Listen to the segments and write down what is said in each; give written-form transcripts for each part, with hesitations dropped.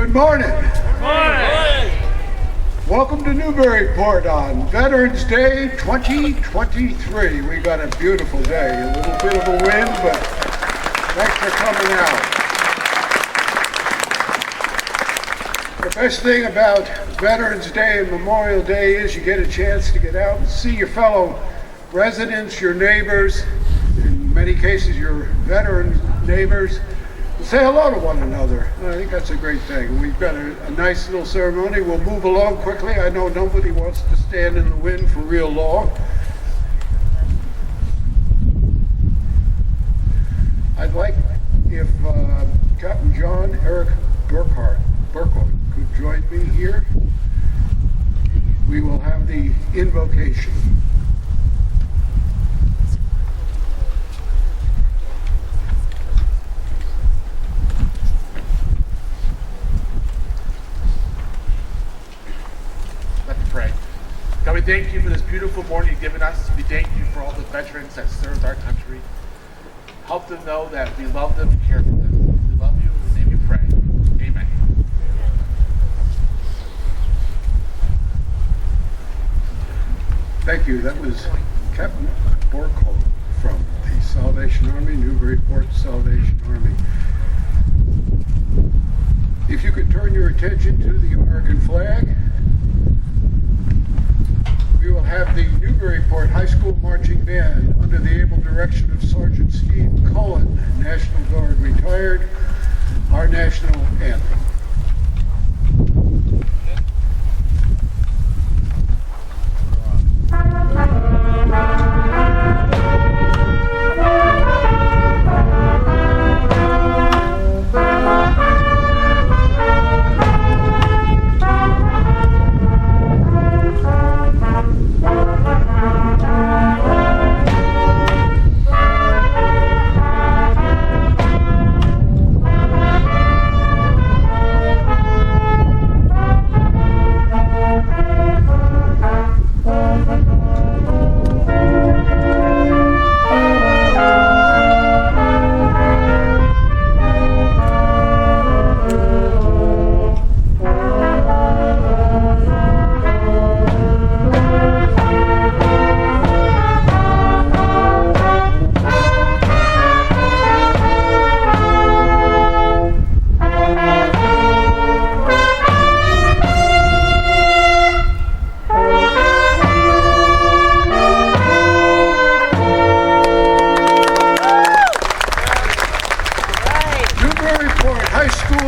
Good morning. Good morning. Welcome to Newburyport on Veterans Day 2023. We got a beautiful day. A little bit of a wind, but thanks for coming out. The best thing about Veterans Day and Memorial Day is you get a chance to get out and see your fellow residents, your neighbors, in many cases your veteran neighbors, and say hello to one another. I think that's a great thing. We've got a nice little ceremony. We'll move along quickly. I know nobody wants to stand in the wind for real long. I'd like if Captain John Eric Burkhardt could join me here. We will have the invocation. Let's pray. God, we thank you for this beautiful morning you've given us. We thank you for all the veterans that served our country. Help them know that we love them and care for them. We love you. In the name we pray. Amen. Thank you. That was Captain Burkhardt from the Salvation Army, Newburyport Salvation Army. If you could turn your attention to the American flag, we will have the Newburyport High School Marching Band under the able direction of Sergeant Steve Cullen, National Guard retired, our national anthem.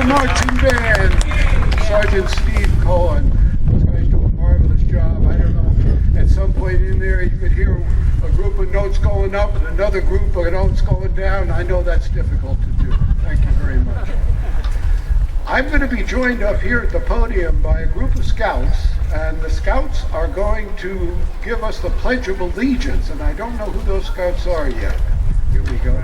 Marching Band, Sergeant Steve Cullen. Those guys do a marvelous job. I don't know, at some point in there you could hear a group of notes going up and another group of notes going down. I know that's difficult to do. Thank you very much. I'm going to be joined up here at the podium by a group of scouts, and the scouts are going to give us the Pledge of Allegiance, and I don't know who those scouts are yet. Here we go.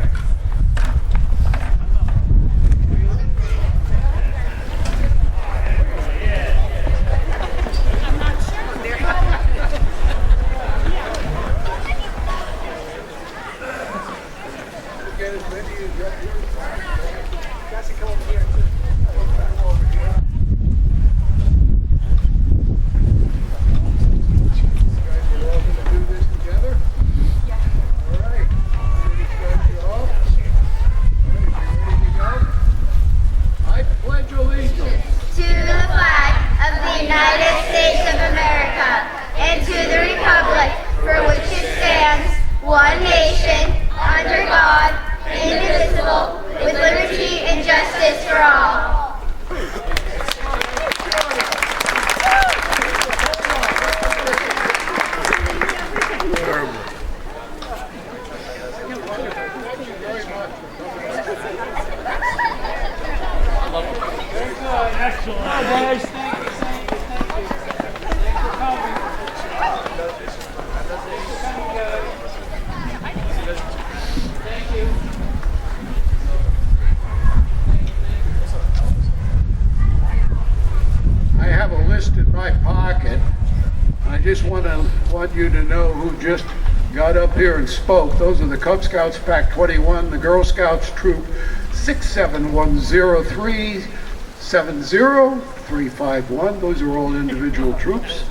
Want you to know who just got up here and spoke. Those are the Cub Scouts Pack 21, the Girl Scouts Troop 67103, 70351, those are all individual troops,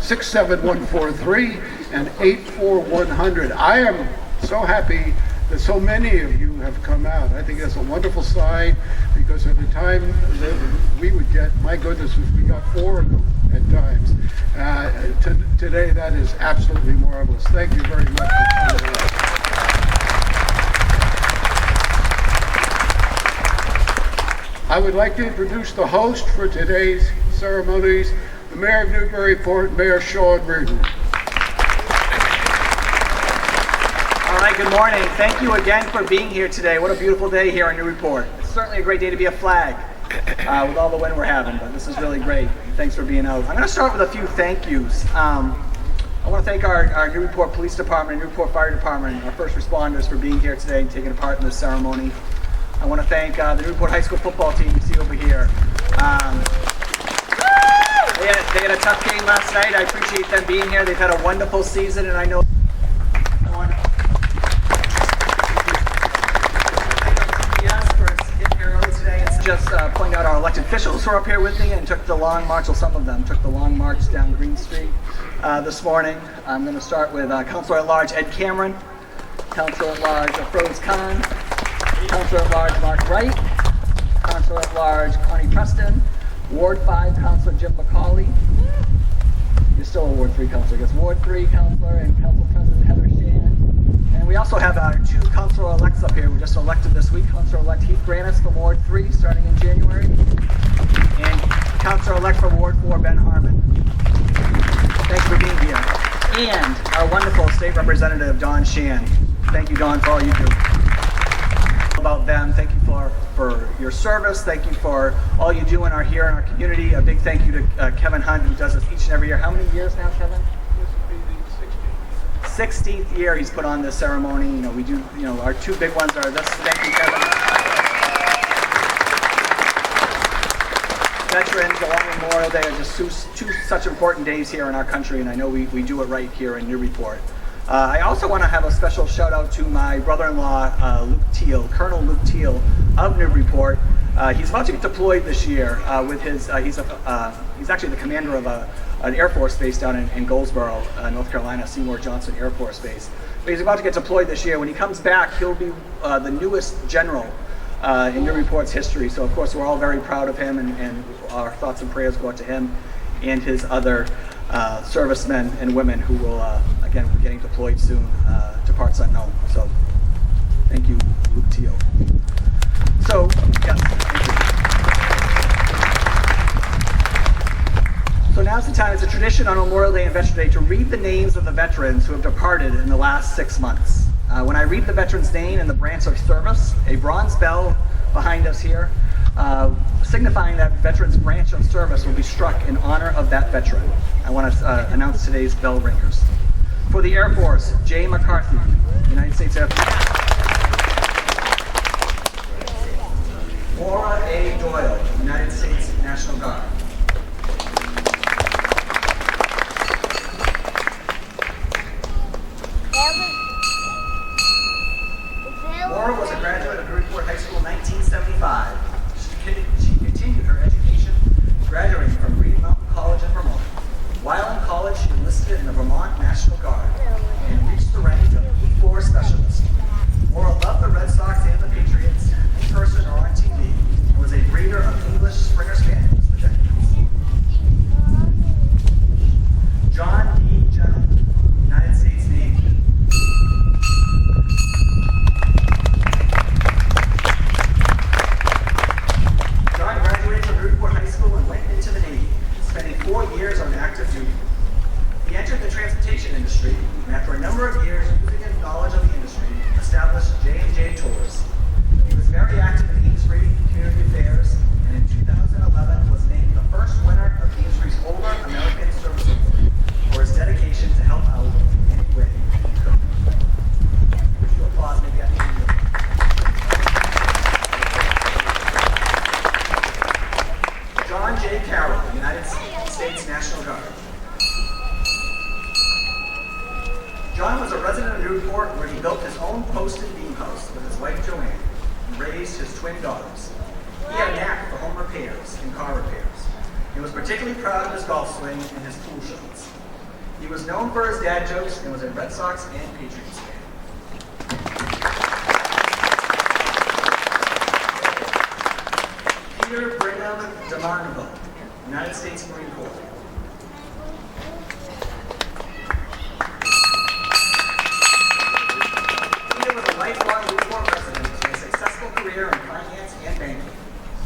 67143, and 84100. I am so happy that so many of you have come out. I think that's a wonderful sign, because at the time that we would get, my goodness, we got 4 of them at times. Today that is absolutely marvelous. Thank you very much for coming out. I would like to introduce the host for today's ceremonies, the Mayor of Newburyport, Mayor Sean Reardon. All right, good morning. Thank you again for being here today. What a beautiful day here in Newburyport. It's certainly a great day to be a flag with all the wind we're having, but this is really great. Thanks for being out. I'm going to start with a few thank yous. I want to thank our Newburyport Police Department and Newburyport Fire Department, our first responders, for being here today and taking part in this ceremony. I want to thank the Newburyport High School football team you see over here. They had a tough game last night. I appreciate them being here. They've had a wonderful season, and I know just point out our elected officials who are up here with me and took the long march, well, some of them took the long march down Green Street this morning. I'm going to start with Councilor at Large Ed Cameron, Councilor at Large Afroz Khan, Councilor at Large Mark Wright, Councilor at Large Connie Preston, Ward 5 Councilor Jim McCauley. You're still a Ward 3 Councilor, I guess. Ward 3 Councilor and Council President Heather Shan. And we also have our 2 Councilor-elects up here. We just elected this week. Councilor-elect Heath Granis for Ward 3, starting in January. And Councilor-elect for Ward 4, Ben Harmon. Thanks for being here. And our wonderful State Representative, Don Shan. Thank you, Don, for all you do. About them, thank you for your service. Thank you for all you do here in our community. A big thank you to Kevin Hunt, who does this each and every year. How many years now, Kevin? 16th year he's put on this ceremony. You know, we do, our 2 big ones are this. Thank you, Kevin. Veterans along with Memorial Day are just two such important days here in our country, and I know we do it right here in Newburyport. I also want to have a special shout out to my brother-in-law, Luke Teal, Colonel Luke Teal of Newburyport. He's about to get deployed this year with his, he's actually the commander of an Air Force base down in Goldsboro, North Carolina, Seymour Johnson Air Force Base. But he's about to get deployed this year. When he comes back, he'll be the newest general in Newburyport's history. So of course we're all very proud of him, and our thoughts and prayers go out to him and his other servicemen and women who will, again, be getting deployed soon to parts unknown. So thank you, Luke Teal. So, yes, thank you. So now's the time. It's a tradition on Memorial Day and Veterans Day to read the names of the veterans who have departed in the last 6 months. When I read the veteran's name in the branch of service, a bronze bell behind us here, signifying that veteran's branch of service will be struck in honor of that veteran. I want to announce today's bell ringers. For the Air Force, Jay McCarthy, United States Air Force. Laura A. Doyle, United States National Guard. Laura was a graduate of Newburyport High School in 1975. She continued her education, graduating from Green Mountain College in Vermont. While in college, she enlisted in the Vermont National Guard and reached the rank of E4 specialist. Laura loved the Red Sox and the Patriots, in person or on TV, and was a breeder of English Springer Spaniels for decades. John D. Gentle, United States Navy. John graduated from Newburyport High School and went into the Navy, spending 4 years on active duty. He entered the transportation industry, and after a number of years using his knowledge of the industry, established J&J Tours. He was very active in Amesbury Community Affairs, and in 2011 was named the first winner of Amesbury's Older American Service Award for his dedication to help out in any way he could. Would you applause maybe at the end of it? John J. Carroll, United States National Guard. John was a resident of Newburyport, where he built his own post and beam house with his wife Joanne and raised his twin daughters. He had a knack for home repairs and car repairs. He was particularly proud of his golf swing and his pool shots. He was known for his dad jokes and was a Red Sox and Patriots fan. Peter Brigham DeMarneville, United States Marine Corps. Peter was a lifelong Newburyport resident with a successful career in finance and banking.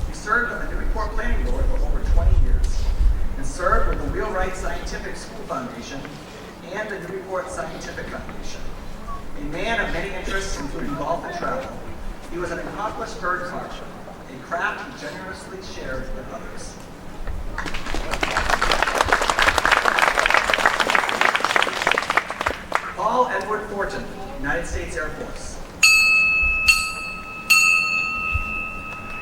He served on the Newburyport Planning Board for over 20 years and served with the Wheelwright Scientific School Foundation and the Newburyport Scientific Foundation. A man of many interests, including golf and travel, he was an accomplished bird catcher, a craft he generously shared with others. Paul Edward Fortin, United States Air Force.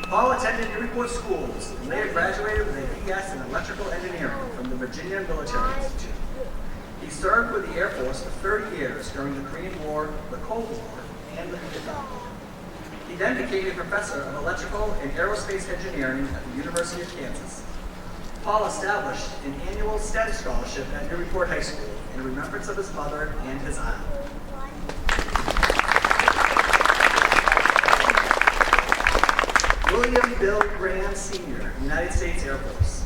Paul attended Newburyport schools and later graduated with a BS in electrical engineering from the Virginia Military Institute. He served with the Air Force for 30 years during the Korean War, the Cold War, and the Vietnam War. He then became a professor of electrical and aerospace engineering at the University of Kansas. Paul established an annual STEM scholarship at Newburyport High School in remembrance of his mother and his aunt. William Bill Graham Sr., United States Air Force.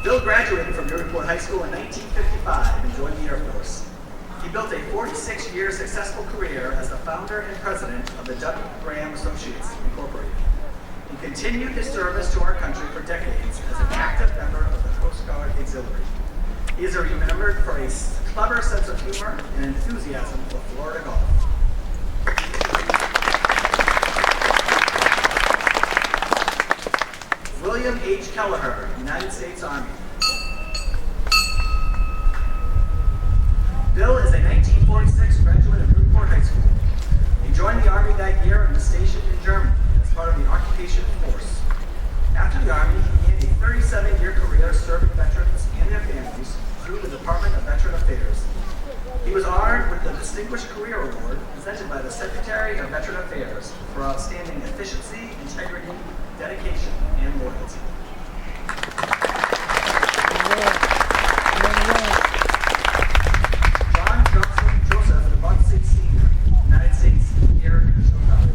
Bill graduated from Newburyport High School in 1955 and joined the Air Force. He built a 46-year successful career as the founder and president of the W. Graham Associates, Incorporated. He continued his service to our country for decades as an active member of the Coast Guard Auxiliary. He is remembered for a clever sense of humor and enthusiasm for Florida golf. William H. Kelleher, United States Army. Bill is a 1946 graduate of Newburyport High School. He joined the Army that year and was stationed in Germany as part of the occupation force. After the Army, he began a 37-year career serving veterans and their families through the Department of Veteran Affairs. He was honored with the Distinguished Career Award presented by the Secretary of Veteran Affairs for outstanding efficiency, integrity, dedication, and loyalty. John Joseph Bunsey Sr., United States Air National Guard.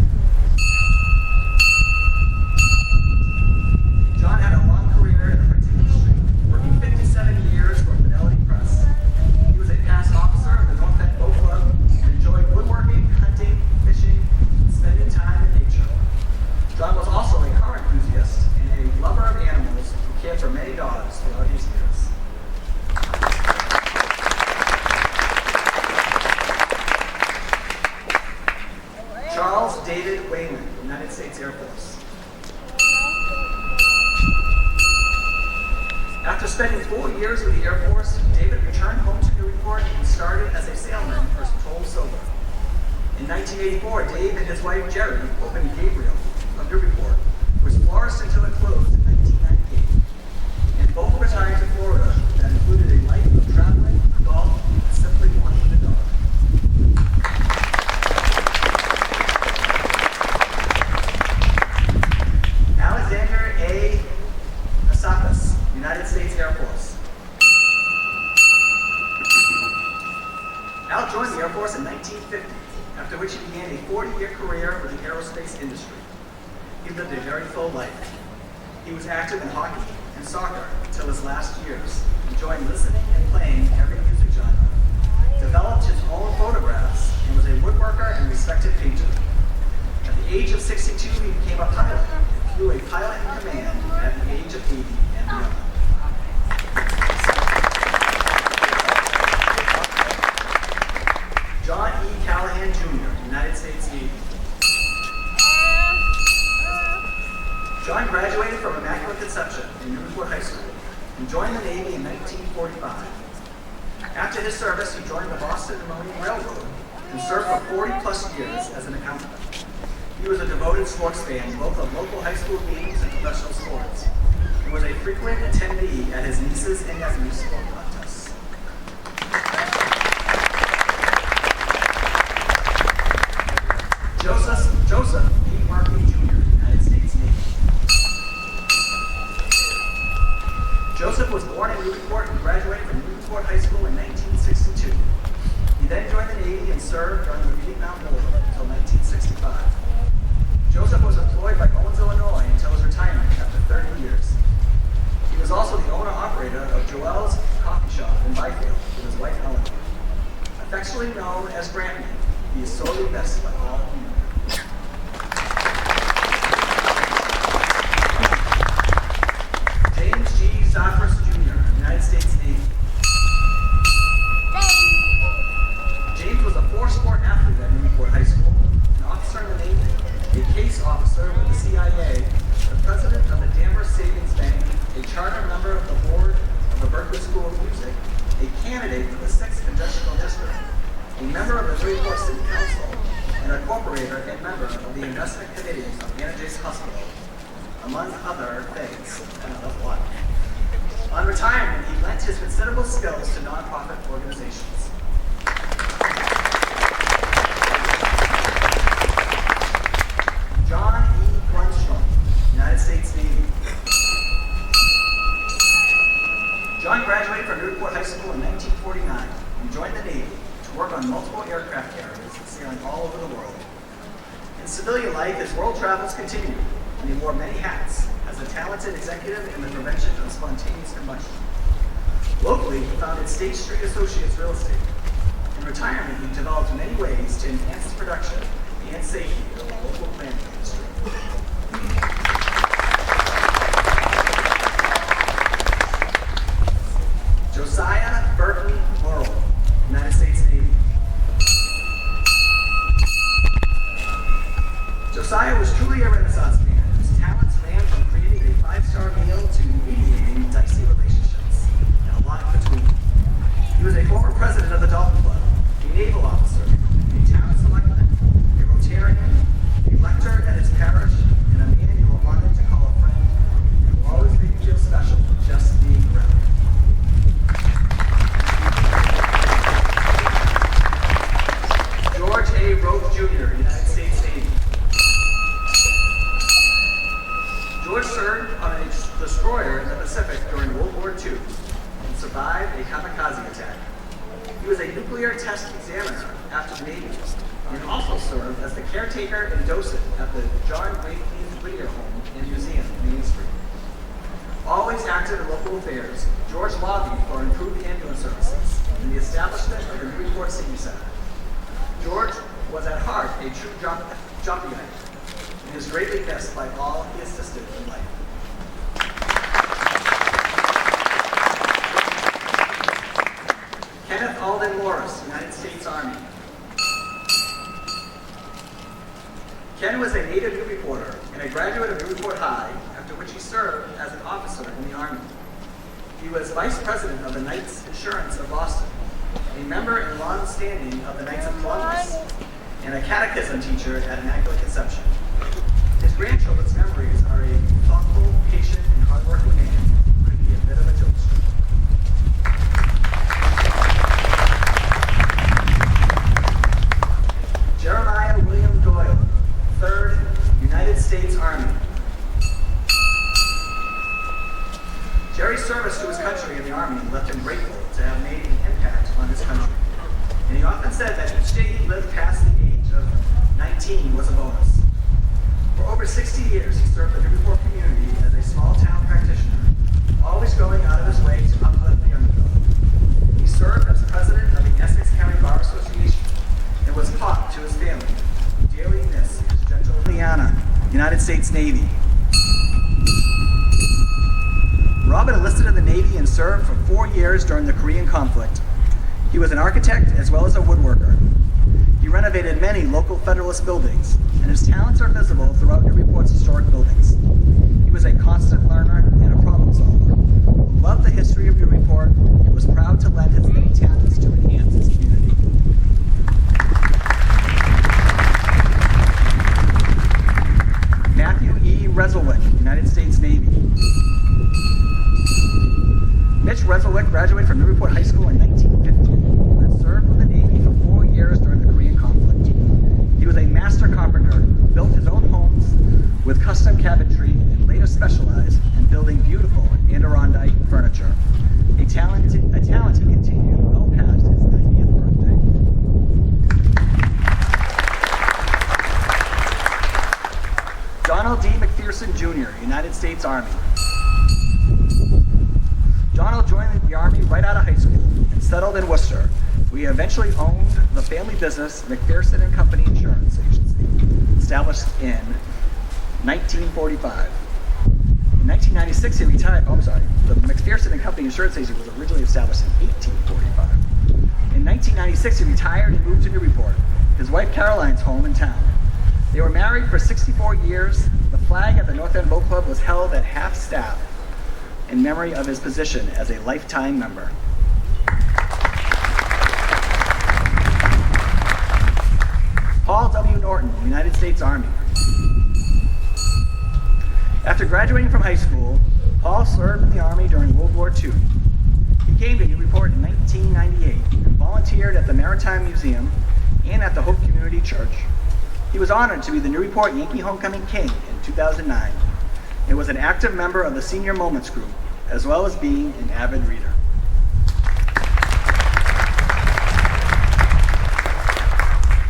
John had a long career in the printing industry, working 57 years for Fidelity Press. He was a past officer of the North End Boat Club and enjoyed woodworking, hunting, fishing, and spending time in nature. John was also a car enthusiast and a lover of animals who cared for many dogs throughout his years. Charles David Wayman, United States Air Force. After spending 4 years with the Air Force, David returned home to Newburyport and started as a sailman for Toll Silver. In 1984, Dave and his wife Jerry opened Gabriel of Newburyport, which flourished until it closed in 1998. And both retired to Florida that included a life of traveling, golf, and simply wanting a dog. Alexander A. Asapis, United States Air Force. Al joined the Air Force in 1950, after which he began a 40-year career with the aerospace industry. He lived a very full life. He was active in hockey and soccer until his last years, enjoying listening and playing every music genre, developed his own photographs, and was a woodworker and respected painter. At the age of 62, he became a pilot and flew a pilot in command at the age of 80 and beyond. John E. Callahan Jr., United States Navy. John graduated from Immaculate Conception in Newburyport High School and joined the Navy in 1945. After his service, he joined the Boston Marine Railroad and served for 40-plus years as an accountant. He was a devoted sports fan, both of local high school games and professional sports, and was a frequent attendee at his nieces and nephews' sport contests. Joseph B. Markey Jr., United States missed by all humanity. James G. Zafras Jr., United States Navy. James was a four-sport athlete at Newburyport High School, an officer in the Navy, a case officer with the CIA, the president of the Danvers Savings Bank, a charter member of the board of the Berklee School of Music, a candidate for the 6th Congressional District, a member of the Newburyport City Council, and a corporator and member of the investment committee of Anna Jay's Hospital, among other things, and a lot. On retirement, he lent his considerable skills to nonprofit organizations. John E. Grunstrom, United States Navy. John graduated from Newburyport High School in 1949 and joined the Navy to work on multiple aircraft carriers sailing all over the world. In civilian life, his world travels continued, and he wore many hats as a talented executive in the prevention of spontaneous combustion. Locally, he founded State Street Associates Real Estate. In retirement, he developed many ways to enhance the production and safety of the local planning industry. Josiah Burton Morrill, United States Navy. Josiah was truly a Renaissance man whose talents ran from creating a five-star meal to mediating dicey relationships, and a lot in between. He was a former president of the Dolphin Club, a naval officer, a town selectman, a Rotarian, a lector at his parish, and a man you were wanted to call a friend, and who always made you feel special just being around. George A. Roth Jr., United States Navy. George served on a destroyer in the Pacific during World War II and survived a kamikaze attack. He was a nuclear test examiner after the Navy and also served as the caretaker and docent at the John Wakefield Whittier Home and Museum in Main Street. Always active in local affairs, George lobbied for improved ambulance services and the establishment of the Newburyport Senior Center. George was at heart a true jumpyite and is greatly missed by all he assisted in life. Kenneth Alden Morris, United States Army. Ken was a native Newburyporter and a graduate of Newburyport High, after which he served as an officer in the Army. He was vice president of the Knights Insurance of Boston, a member in long standing of the Knights of Columbus, and a catechism teacher at Immaculate Conception. His grandchildren's memories are a thoughtful, patient, and hardworking man who could be a bit of a jokester. Jeremiah William Doyle, 3rd United States Army. Jerry's service to his country in the Army left him grateful to have made an impact on his country. And he often said that each day he lived past the age of 19 was a bonus. For over 60 years, he served the Newburyport community as a small-town practitioner, always going out of his way to uplift the underdog. He served as president of the Essex County Bar Association and was taught to his family, who dearly miss his gentle Liana, United States Navy. Robin enlisted in the Navy and served for 4 years during the Korean conflict. He was an architect as well as a woodworker. He renovated many local Federalist buildings, and his talents are visible throughout Newburyport's historic buildings. He was a constant learner and a problem solver, who loved the history of Newburyport and was proud to lend his many talents to enhance its community. Matthew E. Resselwick, United States Navy. Mitch Resselwick graduated from Newburyport High School in 1950 and then served with the Navy for 4 years during the Korean conflict. He was a master carpenter, built his own homes with custom cabinetry, and later specialized in building beautiful Adirondack furniture. A talent he continued well past his 90th birthday. Donald D. McPherson Jr., United States Army. Donald joined the Army right out of high school and settled in Worcester We eventually owned the family business McPherson and Company Insurance Agency, established in 1945. In 1996, he retired. Oh, I'm sorry. The McPherson and Company Insurance Agency was originally established in 1845. In 1996, he retired and moved to Newburyport, his wife Caroline's home in town. They were married for 64 years. The flag at the North End Boat Club was held at half-staff in memory of his position as a lifetime member. Paul W. Norton, United States Army. After graduating from high school, Paul served in the Army during World War II. He came to Newburyport in 1998 and volunteered at the Maritime Museum and at the Hope Community Church. He was honored to be the Newburyport Yankee Homecoming King in 2009 and was an active member of the Senior Moments Group, as well as being an avid reader.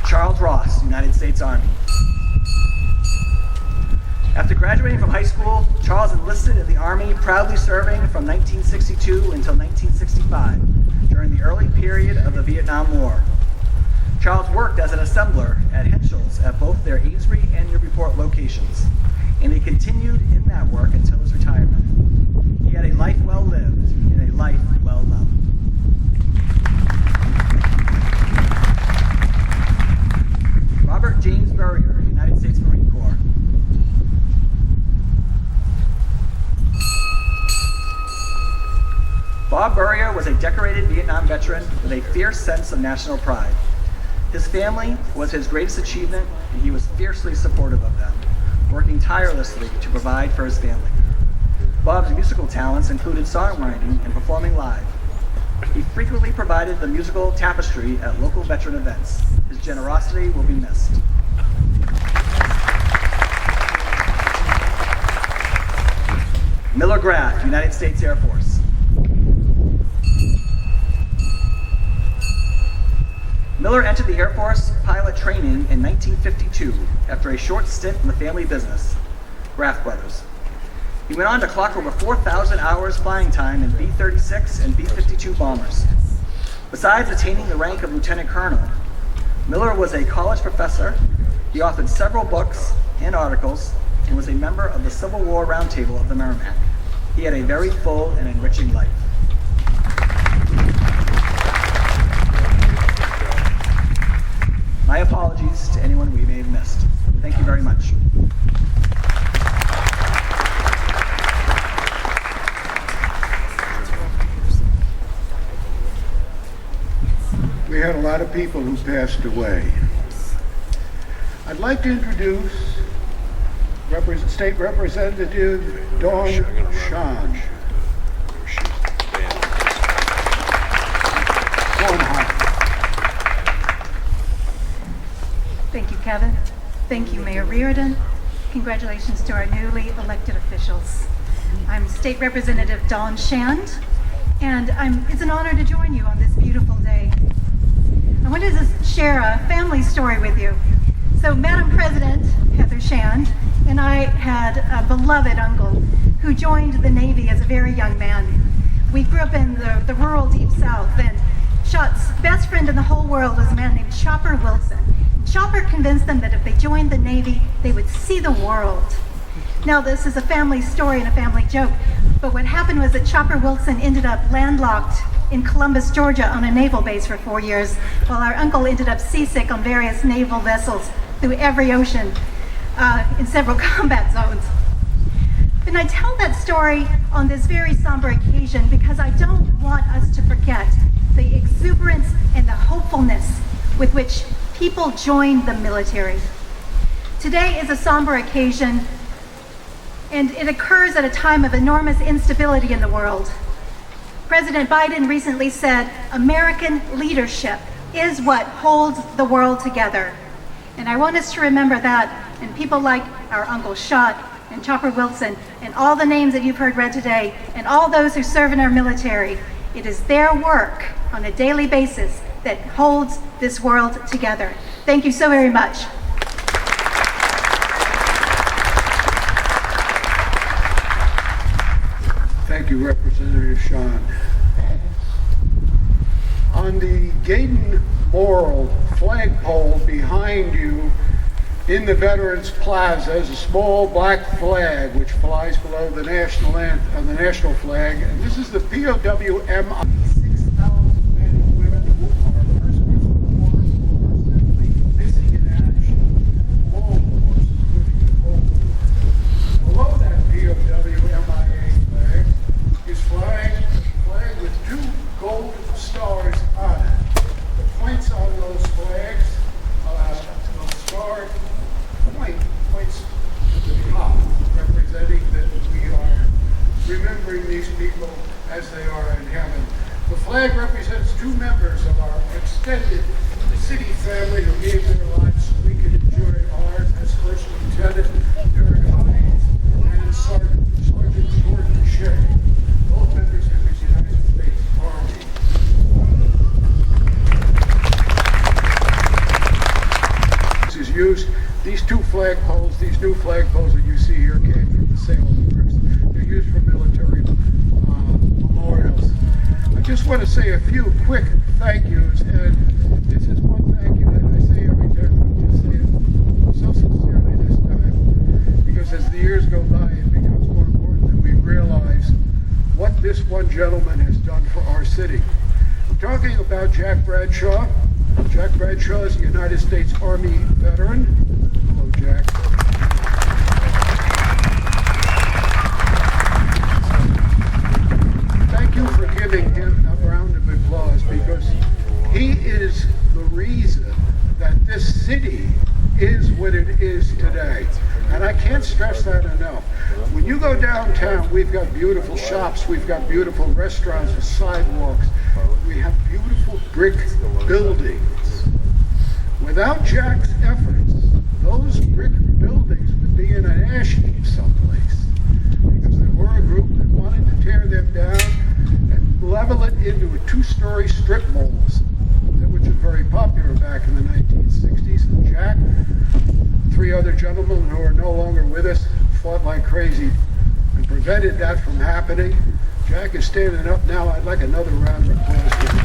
Charles Ross, United States Army. After graduating from high school, Charles enlisted in the Army, proudly serving from 1962 until 1965, during the early period of the Vietnam War. Charles worked as an assembler at Henschel's at both their Amesbury and Newburyport locations, and he continued in that work until his retirement. He had a life well lived and a life well loved. Robert James Burrier, United States Marine Corps. Bob Burrier was a decorated Vietnam veteran with a fierce sense of national pride. His family was his greatest achievement, and he was fiercely supportive of them, working tirelessly to provide for his family. Bob's musical talents included songwriting and performing live. He frequently provided the musical tapestry at local veteran events. His generosity will be missed. Miller Graff, United States Air Force. Miller entered the Air Force pilot training in 1952 after a short stint in the family business, Graff Brothers. He went on to clock over 4,000 hours flying time in B-36 and B-52 bombers. Besides attaining the rank of lieutenant colonel, Miller was a college professor. He authored several books and articles and was a member of the Civil War Roundtable of the Merrimack. He had a very full and enriching life. My apologies to anyone we may have missed. Thank you very much. We had a lot of people who passed away. I'd like to introduce State Representative Dawn Shan. Thank you, Kevin. Thank you, Mayor Reardon. Congratulations to our newly elected officials. I'm State Representative Dawn Shand, and it's an honor to join you on this beautiful day. I wanted to share a family story with you. So Madam President, Heather Shand, and I had a beloved uncle who joined the Navy as a very young man. We grew up in the rural Deep South, and Shot's best friend in the whole world was a man named Chopper Wilson. Chopper convinced them that if they joined the Navy, they would see the world. Now, this is a family story and a family joke, but what happened was that Chopper Wilson ended up landlocked in Columbus, Georgia on a naval base for 4 years, while our uncle ended up seasick on various naval vessels through every ocean in several combat zones. And I tell that story on this very somber occasion because I don't want us to forget the exuberance and the hopefulness with which people joined the military. Today is a somber occasion, and it occurs at a time of enormous instability in the world. President Biden recently said, American leadership is what holds the world together. And I want us to remember that, and people like our Uncle Shot and Chopper Wilson and all the names that you've heard read today, and all those who serve in our military, it is their work on a daily basis that holds this world together. Thank you so very much. Thank you, Representative Sean. On the Gaydon Memorial flagpole behind you in the Veterans Plaza is a small black flag which flies below the national flag, and this is the POWMI. 6,000 men and women who are prisoners of war or are simply missing in action. All, of course, including the Cold War. Below that POWMIA flag is a flag with two gold stars on it. The points on those flags, the star points to the top, representing that we are remembering these people as they are in heaven. The flag represents two members of our extended city family who gave their lives so we could enjoy ours. That's First Lieutenant Derek Hines and Sergeant Jordan Shea, both members of the United States Army. This is used. These two flagpoles, these new flagpoles that you see here came from the sale of the bricks. They're used for military memorials. I just want to say a few quick thank yous, and this is one thank you that I say every time. I just say it so sincerely this time, because as the years go by, it becomes more important that we realize what this one gentleman has done for our city. I'm talking about Jack Bradshaw. Jack Bradshaw is a United States Army veteran. Hello, Jack. Thank you for giving him a round of applause, because he is the reason that this city is what it is today. And I can't stress that enough. When you go downtown, we've got beautiful shops, we've got beautiful restaurants with sidewalks, we have beautiful brick buildings. Without Jack's efforts, those brick buildings would be in an ash heap someplace, because there were a group that wanted to tear them down and level it into a two-story strip malls, which was very popular back in the 1960s. And Jack, three other gentlemen who are no longer with us, fought like crazy and prevented that from happening. Jack is standing up now. I'd like another round of applause for him.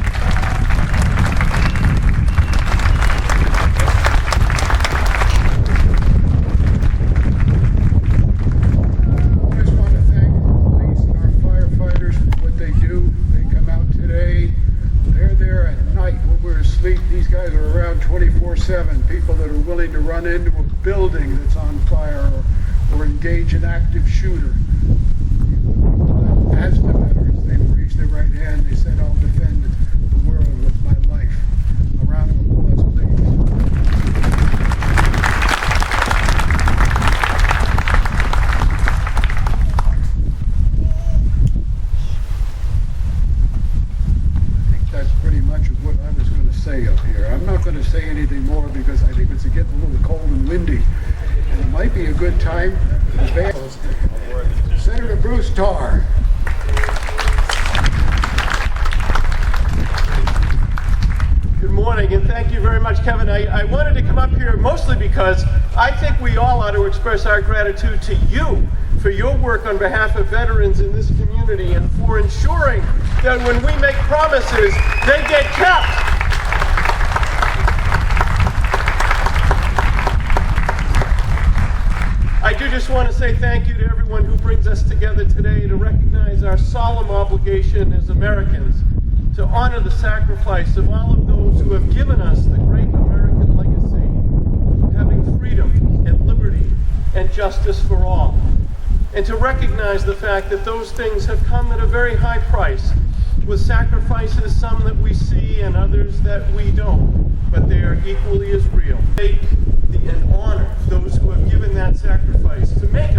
I just want to thank the police and our firefighters for what they do. They come out today. They're there at night when we're asleep. These guys are around 24/7. People that are willing to run into a building that's on fire or engage an active shooter. As the veterans, they've raised their right hand. They said, "I'll defend the world with my life." A round of applause, please. I think that's pretty much what I was going to say up here. I'm not going to say anything more because I think it's getting a little cold and windy. And it might be a good time to advance. Senator Bruce Tarr. Good morning, and thank you very much, Kevin. I wanted to come up here mostly because I think we all ought to express our gratitude to you for your work on behalf of veterans in this community and for ensuring that when we make promises, they get kept. I do just want to say thank you to everyone who brings us together today to recognize our solemn obligation as Americans to honor the sacrifice of all of those who have given us the great American legacy of having freedom and liberty and justice for all. And to recognize the fact that those things have come at a very high price, with sacrifices, some that we see and others that we don't, but they are equally as real. And honor those who have given that sacrifice to make